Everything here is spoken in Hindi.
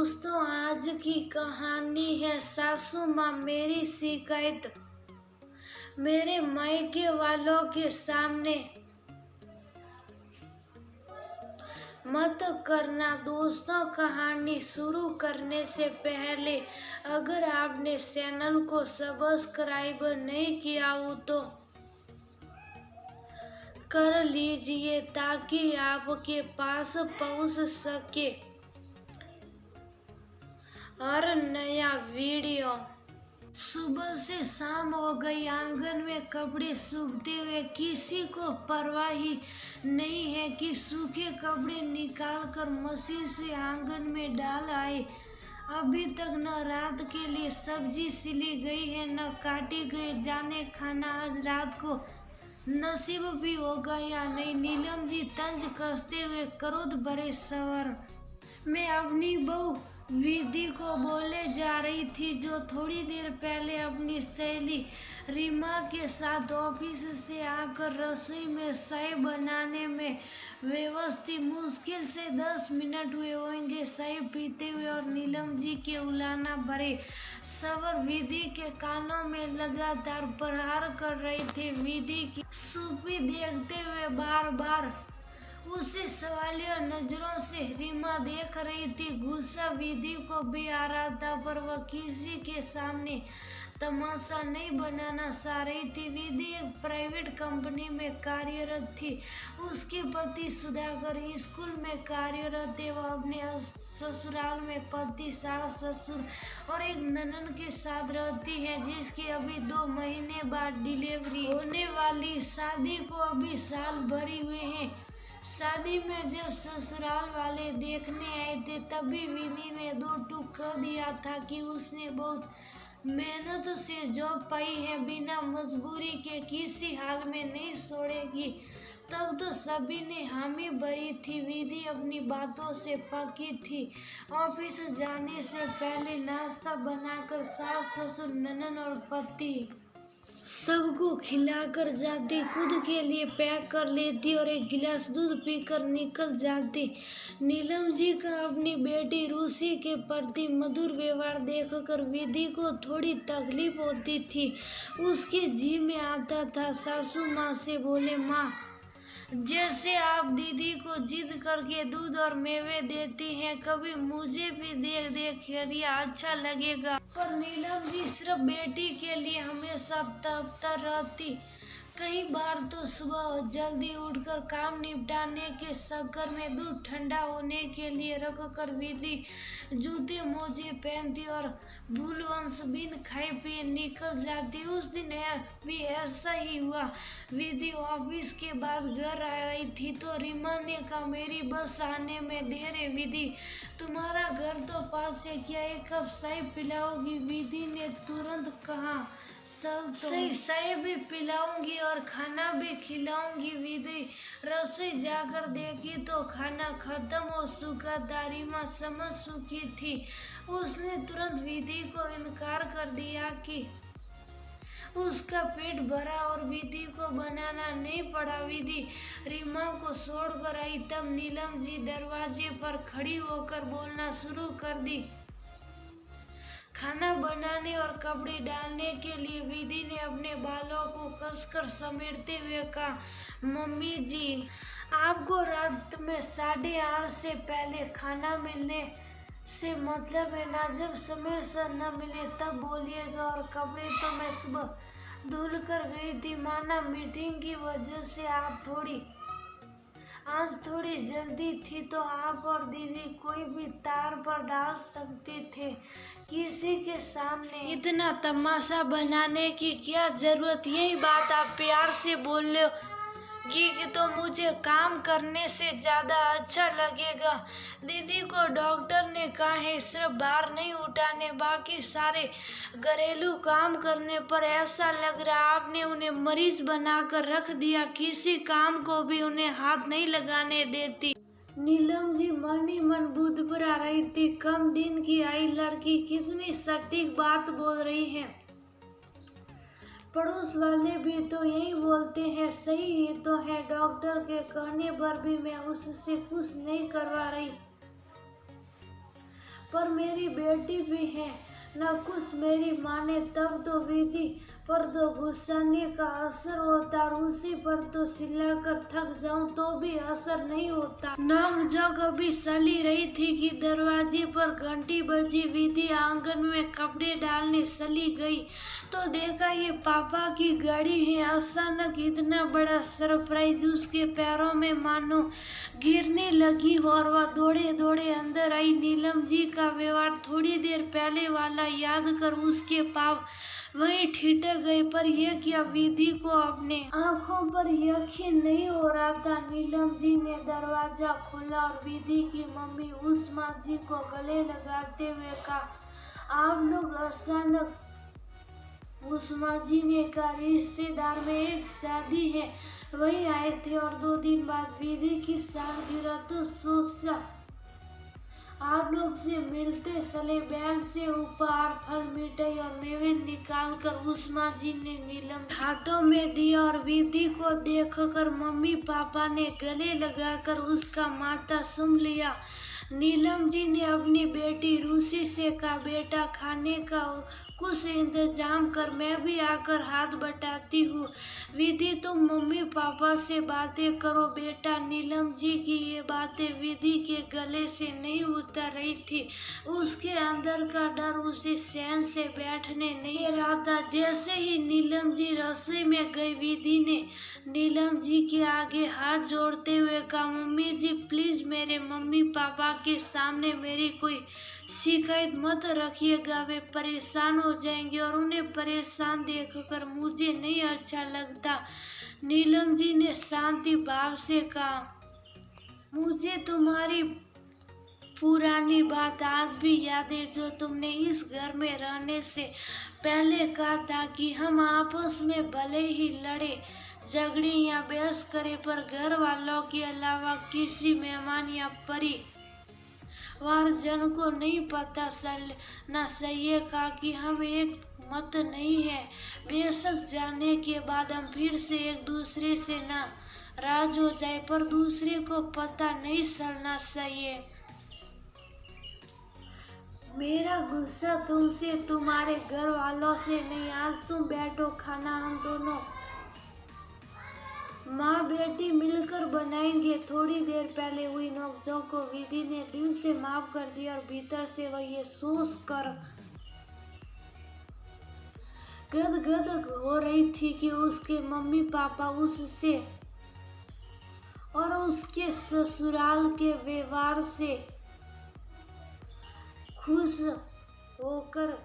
दोस्तों, आज की कहानी है सासू माँ मेरी शिकायत। मेरे मायके वालों के सामने मत करना। दोस्तों, कहानी शुरू करने से पहले अगर आपने चैनल को सब्सक्राइब नहीं किया हो तो कर लीजिए ताकि आपके पास पहुंच सके और नया वीडियो। सुबह से शाम हो गई, आंगन में कपड़े सूखते हुए किसी को परवाह ही नहीं है कि सूखे कपड़े निकाल कर मशीन से आंगन में डाल आए। अभी तक न रात के लिए सब्जी सिली गई है न काटी गई, जाने खाना आज रात को नसीब भी होगा या नहीं। नीलम जी तंज कसते हुए क्रोध भरे स्वर में अपनी बहू विधि को बोले जा रही थी, जो थोड़ी देर पहले अपनी सहेली रीमा के साथ ऑफिस से आकर रसोई में चाय बनाने में व्यवस्थित। मुश्किल से 10 मिनट हुए होंगे चाय पीते हुए और नीलम जी के उलाना भरे स्वर विधि के कानों में लगातार प्रहार कर रहे थे। विधि की सूफी देखते हुए बार बार उसे सवालिया नजरों से रीमा देख रही थी। गुस्सा विधि को भी आ रहा था, पर वह किसी के सामने तमाशा नहीं बनाना चाह रही थी। विधि एक प्राइवेट कंपनी में कार्यरत थी। उसके पति सुधाकर स्कूल में कार्यरत थे। वह अपने ससुराल में पति, सास, ससुर और एक ननद के साथ रहती है, जिसकी अभी 2 महीने बाद डिलीवरी होने वाली। शादी को अभी साल भर ही हुए हैं। शादी में जब ससुराल वाले देखने आए थे तभी विधि ने 2 टूक कह दिया था कि उसने बहुत मेहनत से जॉब पाई है, बिना मजबूरी के किसी हाल में नहीं छोड़ेगी। तब तो सभी ने हामी भरी थी। विधि अपनी बातों से पकी थी। ऑफिस जाने से पहले नाश्ता बनाकर सास, ससुर, ननद और पति सबको खिलाकर जाती, खुद के लिए पैक कर लेती और एक गिलास दूध पीकर निकल जाती। नीलम जी का अपनी बेटी रूसी के प्रति मधुर व्यवहार देखकर विधि को थोड़ी तकलीफ होती थी। उसके जी में आता था सासू माँ से बोले, माँ जैसे आप दीदी को जिद करके दूध और मेवे देती हैं, कभी मुझे भी देख देख कर यह अच्छा लगेगा। पर नीलम जी सिर्फ बेटी के लिए हमेशा तड़पता रहती। कई बार तो सुबह जल्दी उठकर काम निपटाने के चक्कर में दूध ठंडा होने के लिए रखकर विधि जूते मोजे पहनती और भूलवंश बिन खाए पिए निकल जाती। उस दिन भी ऐसा ही हुआ। विधि ऑफिस के बाद घर आ रही थी तो रीमा ने कहा, मेरी बस आने में देर है। विधि, तुम्हारा घर तो पास है, क्या एक कप चाय पिलाओगी? विधि ने तुरंत कहा, सब सही, चाय भी पिलाऊंगी और खाना भी खिलाऊंगी। विधि रसोई जाकर देखी तो खाना खत्म हो चुका था। रीमा समझ चुकी थी। उसने तुरंत विधि को इनकार कर दिया कि उसका पेट भरा और विधि को बनाना नहीं पड़ा। विधि रीमा को छोड़कर आई तब नीलम जी दरवाजे पर खड़ी होकर बोलना शुरू कर दी। खाना बनाने और कपड़े डालने के लिए विधि ने अपने बालों को कसकर समेटते हुए कहा, मम्मी जी आपको रात में 8:30 से पहले खाना मिलने से मतलब है ना। जब समय से न मिले तब बोलिएगा। और कपड़े तो मैं सुबह धुल कर गई थी, माना मीटिंग की वजह से आज थोड़ी जल्दी थी तो आप और दीदी कोई भी तार पर डाल सकते थे। किसी के सामने इतना तमाशा बनाने की क्या जरूरत? यही बात आप प्यार से बोल लो कि तो मुझे काम करने से ज़्यादा अच्छा लगेगा। दीदी को डॉक्टर ने कहा है सिर्फ भार नहीं उठाने, बाकी सारे घरेलू काम करने पर। ऐसा लग रहा आपने उन्हें मरीज बनाकर रख दिया, किसी काम को भी उन्हें हाथ नहीं लगाने देती। नीलम जी मन ही मन बुदबुरा रही थी। कम दिन की आई लड़की कितनी सटीक बात बोल रही है। पड़ोस वाले भी तो यही बोलते हैं, सही ही तो है। डॉक्टर के कहने पर भी मैं उससे कुछ नहीं करवा रही। पर मेरी बेटी भी है। न कुछ मेरी माने तब तो विधि पर तो गुस्साने का असर होता, और उसी पर तो चिल्लाकर थक जाऊं तो भी असर नहीं होता। नाम जब अभी चली रही थी कि दरवाजे पर घंटी बजी। विधि आंगन में कपड़े डालने चली गई तो देखा ये पापा की गाड़ी है। अचानक इतना बड़ा सरप्राइज उसके पैरों में मानो गिरने लगी और वह दौड़े दौड़े अंदर आई। नीलम जी का व्यवहार थोड़ी देर पहले वाला याद कर उसके पाँव वहीं ठिठक गए। पर यह क्या, विधि को अपने आंखों पर यकीन नहीं हो रहा था। नीलम जी ने दरवाजा खोला और विधि की मम्मी उष्मा जी को गले लगाते हुए कहा, आप लोग? अचानक उष्मा जी ने कहा, रिश्तेदार में एक शादी है, वही आए थे, और 2 दिन बाद विधि की सालगिरह, तो सोचा आप लोग से मिलते चले। बैग से उपहार, फल, मिठाई और मेवे निकाल कर उष्मा जी ने नीलम हाथों में दिया और विधि को देखकर मम्मी पापा ने गले लगाकर उसका माथा चूम लिया। नीलम जी ने अपनी बेटी रुचि से कहा, बेटा खाने का कुछ इंतजाम कर, मैं भी आकर हाथ बटाती हूँ। विधि तुम मम्मी पापा से बातें करो बेटा। नीलम जी की ये बातें विधि के गले से नहीं उतर रही थी। उसके अंदर का डर उसे चैन से बैठने नहीं रहा था। जैसे ही नीलम जी रसोई में गई, विधि ने नीलम जी के आगे हाथ जोड़ते हुए कहा, मम्मी जी प्लीज मेरे मम्मी पापा के सामने मेरी कोई शिकायत मत रखिएगा, वे परेशान हो जाएंगे और उन्हें परेशान देखकर मुझे नहीं अच्छा लगता। नीलम जी ने शांति भाव से कहा, मुझे तुम्हारी पुरानी बात आज भी याद है, जो तुमने इस घर में रहने से पहले कहा था कि हम आपस में भले ही लड़े झगड़े या बहस करें, पर घर वालों के अलावा किसी मेहमान या परिवारजन को नहीं पता चलना चाहिए कहा कि हम एक मत नहीं है। बेशक जाने के बाद हम फिर से एक दूसरे से नाराज हो जाए, पर दूसरे को पता नहीं चलना चाहिए। मेरा गुस्सा तुमसे, तुम्हारे घर वालों से नहीं। आज तुम बैठो, खाना हम दोनों माँ बेटी मिलकर बनाएंगे। थोड़ी देर पहले हुई नोकझोंक को विधि ने दिल से माफ कर दिया और भीतर से वह ये सोच कर गदगद हो रही थी कि उसके मम्मी पापा उससे और उसके ससुराल के व्यवहार से खुश होकर